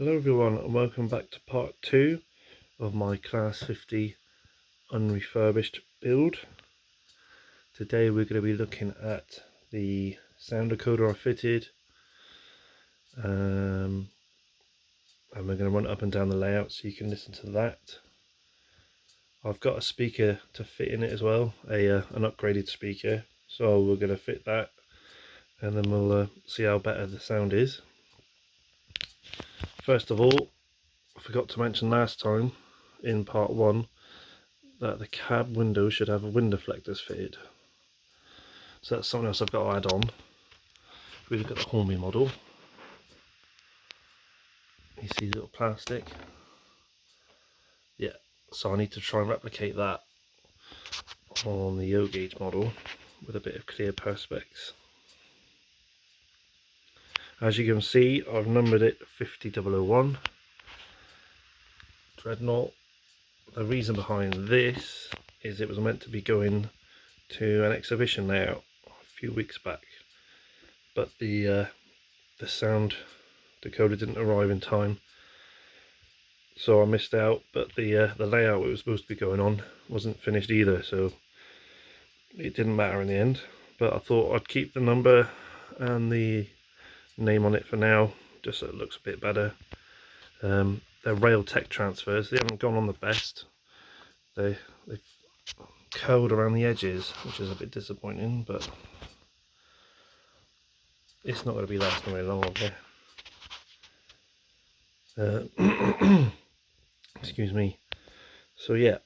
Hello everyone and welcome back to part 2 of my Class 50 Unrefurbished build. Today we're going to be looking at the sound decoder I fitted, and we're going to run up and down the layout so you can listen to that. I've got a speaker to fit in it as well, an upgraded speaker, so we're going to fit that and then we'll see how better the sound is. First of all, I forgot to mention last time in part 1 that the cab window should have a wind deflectors fitted. So that's something else I've got to add on. If we look at the Hornby model, you see the little plastic. Yeah, so I need to try and replicate that on the O gauge model with a bit of clear perspex. As you can see, I've numbered it 50001 Dreadnought. The reason behind this is it was meant to be going to an exhibition layout a few weeks back, but the sound decoder didn't arrive in time, so I missed out. But the layout it was supposed to be going on wasn't finished either, so it didn't matter in the end. But I thought I'd keep the number and the name on it for now, just so it looks a bit better. They're rail tech transfers. They haven't gone on the best. They've curled around the edges, which is a bit disappointing, but it's not going to be lasting very long on here. Excuse me. So yeah,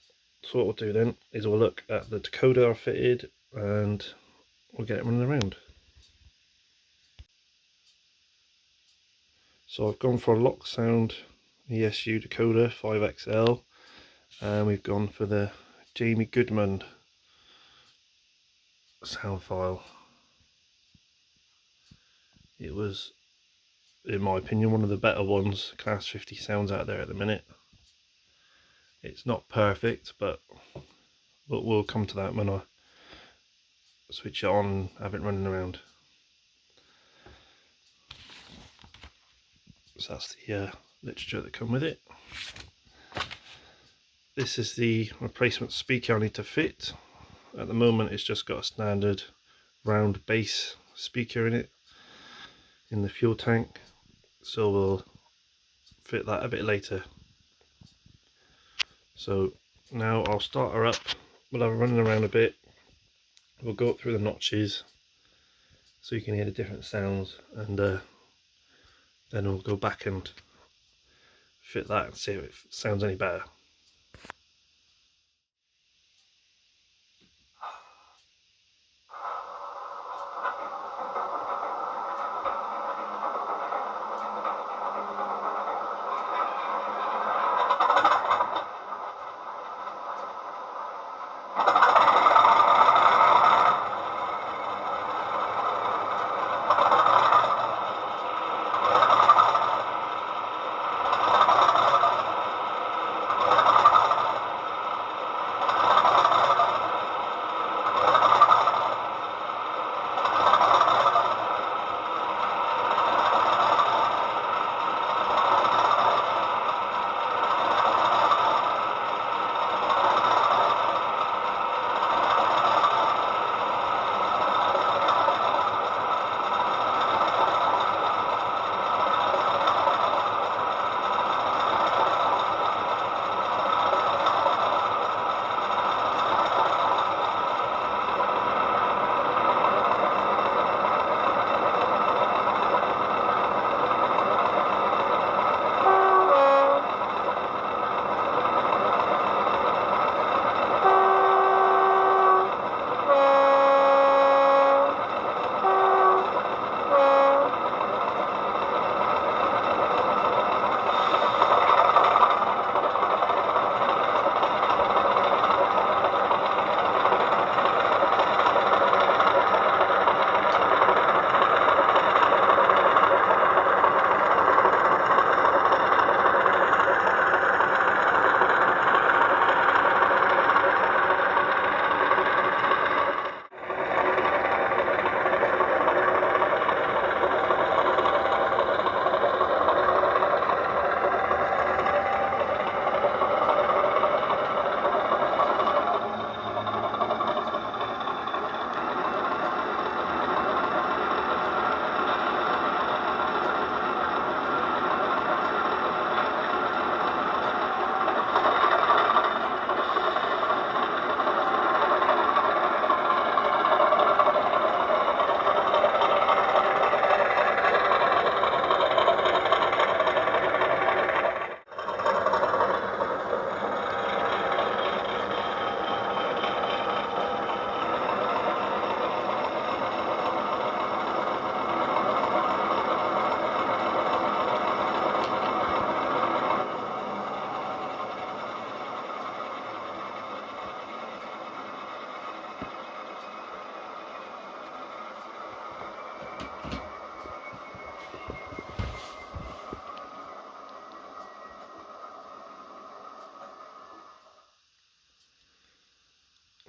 so what we'll do then is we'll look at the decoder I fitted and we'll get it running around. So I've gone for a Lock Sound ESU decoder 5XL, and we've gone for the Jamie Goodmans sound file. It was, in my opinion, one of the better ones, Class 50 sounds out there at the minute. It's not perfect, but we'll come to that when I switch it on and have it running around. So that's the literature that come with it. This is the replacement speaker I need to fit. At the moment it's just got a standard round bass speaker in it, in the fuel tank, so we'll fit that a bit later. So now I'll start her up, we'll have her running around a bit, we'll go up through the notches so you can hear the different sounds, and then we'll go back and fit that and see if it sounds any better.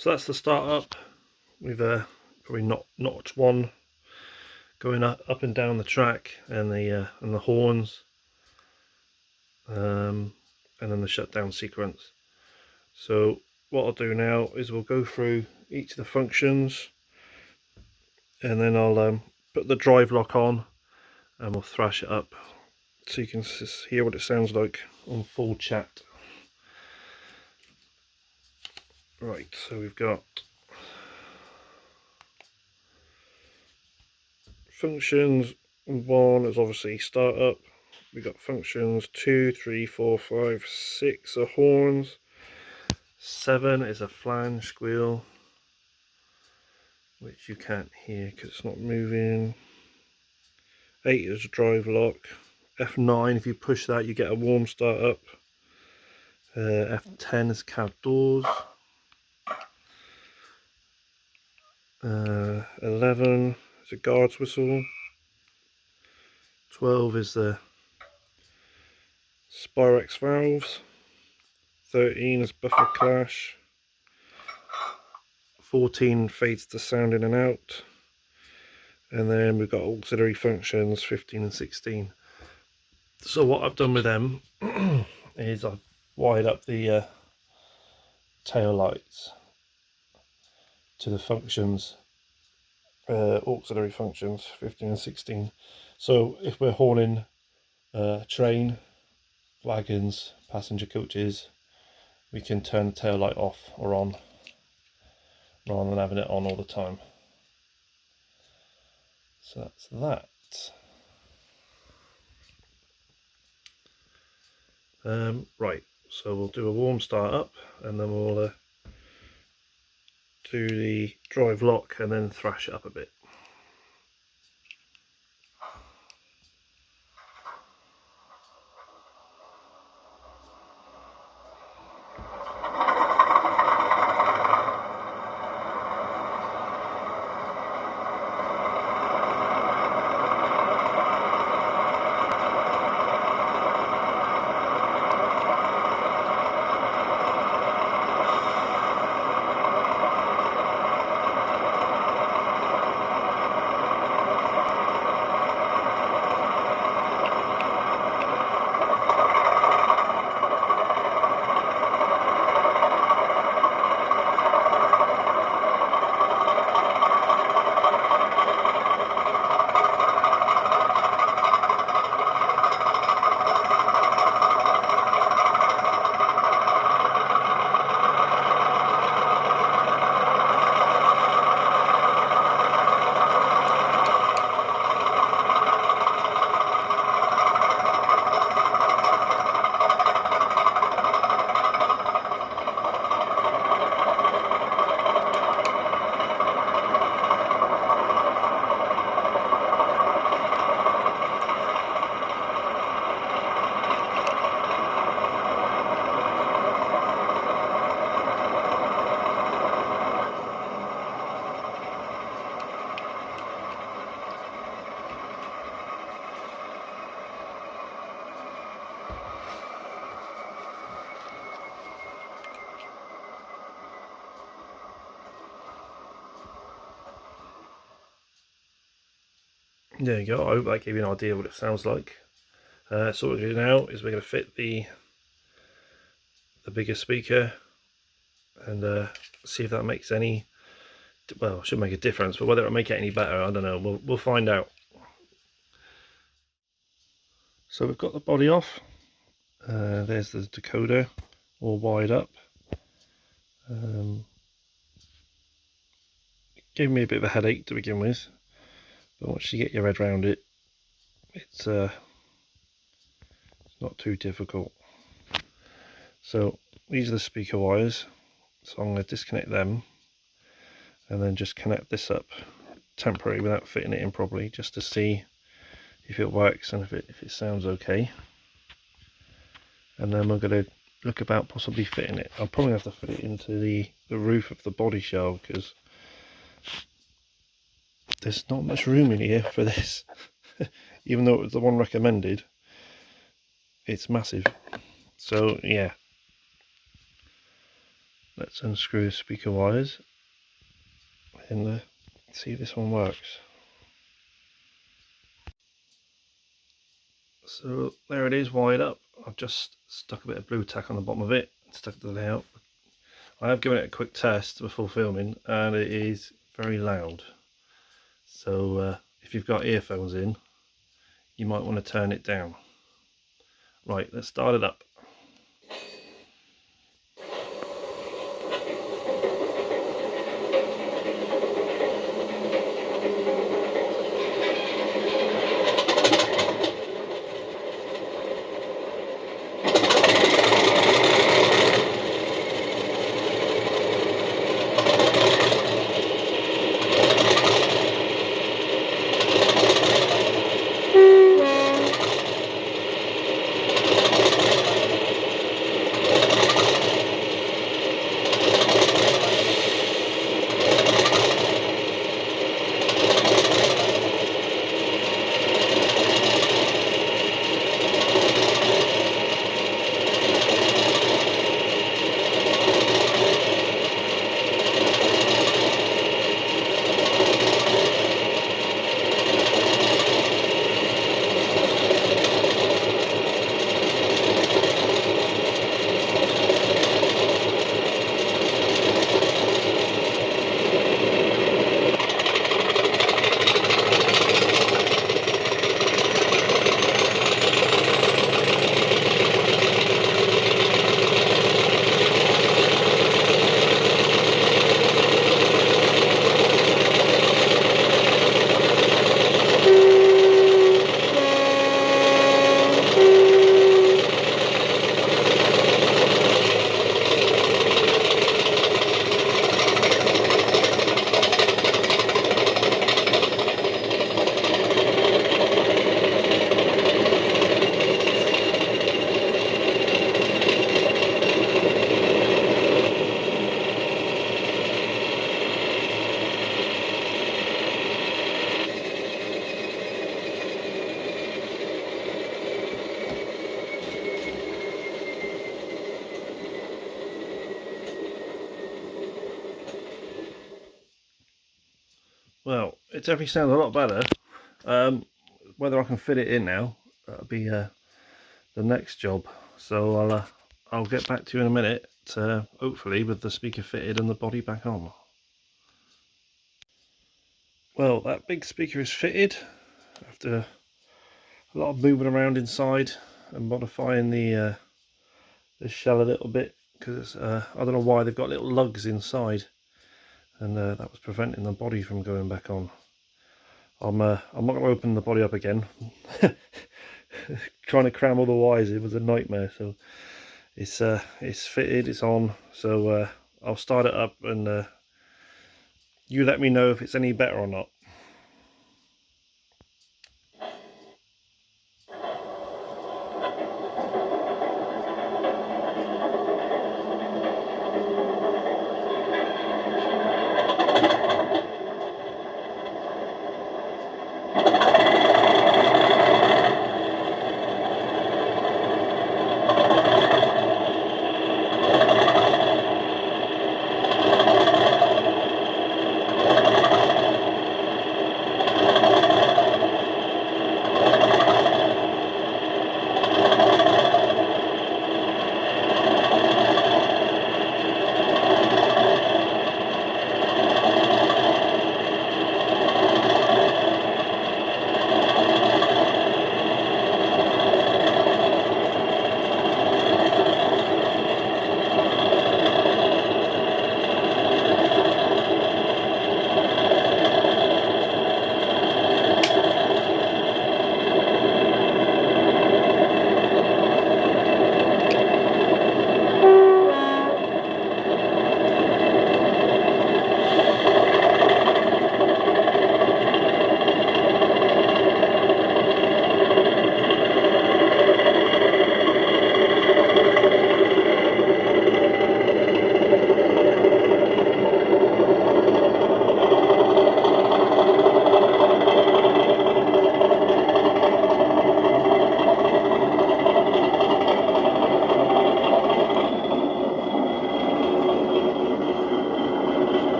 So that's the start up. We've probably notched one going up and down the track, and the horns, and then the shutdown sequence. So what I'll do now is we'll go through each of the functions, and then I'll put the drive lock on and we'll thrash it up so you can hear what it sounds like on full chat. Right, so we've got functions. 1 is obviously start up. We've got functions 2, 3, 4, 5, 6 are horns. 7 is a flange squeal, which you can't hear because it's not moving. 8 is a drive lock. F9, if you push that you get a warm start up. F10 is cab doors. 11 is a guard's whistle. 12 is the Spirex valves. 13 is buffer clash. 14 fades the sound in and out. And then we've got auxiliary functions 15 and 16. So what I've done with them is I've wired up the tail lights to the functions, auxiliary functions 15 and 16. So if we're hauling train, wagons, passenger coaches, we can turn the tail light off or on rather than having it on all the time. So that's that. Right, so we'll do a warm start up and then we'll do the drive lock and then thrash it up a bit. There you go. I hope that gave you an idea what it sounds like. So what we're going to do now is we're going to fit the bigger speaker and see if that makes any, well, it should make a difference, but whether it'll make it any better, I don't know. We'll find out. So we've got the body off. There's the decoder all wired up. It gave me a bit of a headache to begin with, but once you get your head around it, it's not too difficult. So these are the speaker wires, so I'm going to disconnect them and then just connect this up temporarily without fitting it in properly, just to see if it works and if it sounds okay. And then we're going to look about possibly fitting it. I'll probably have to fit it into the roof of the body shell because there's not much room in here for this. Even though it was the one recommended, it's massive. So yeah, let's unscrew the speaker wires and see if this one works. So there it is, wired up. I've just stuck a bit of blue tack on the bottom of it, stuck the layout. I have given it a quick test before filming and it is very loud. So if you've got earphones in, you might want to turn it down. Right, let's start it up. Well, it definitely sounds a lot better. Whether I can fit it in now, that'll be the next job. So I'll get back to you in a minute, hopefully with the speaker fitted and the body back on. Well, that big speaker is fitted after a lot of moving around inside and modifying the shell a little bit, because I don't know why they've got little lugs inside, and that was preventing the body from going back on. I'm not going to open the body up again. Trying to cram all the wires in was a nightmare. So it's fitted, it's on. So I'll start it up and you let me know if it's any better or not.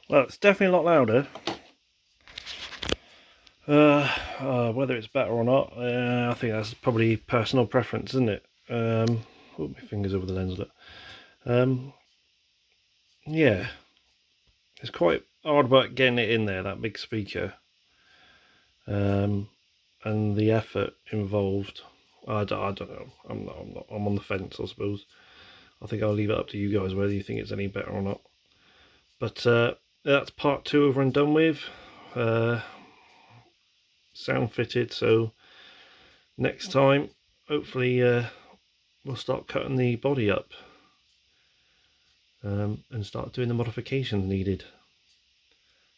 Well, it's definitely a lot louder. Whether it's better or not, I think that's probably personal preference, isn't it? Oh, my fingers over the lens. Look. Yeah, it's quite hard work getting it in there, that big speaker, and the effort involved. I don't know. I'm on the fence, I suppose. I think I'll leave it up to you guys whether you think it's any better or not. But that's part 2 over and done with. Sound fitted. So next time, hopefully, we'll start cutting the body up and start doing the modifications needed.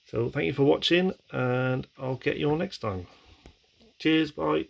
So thank you for watching, and I'll get you all next time. Cheers, bye.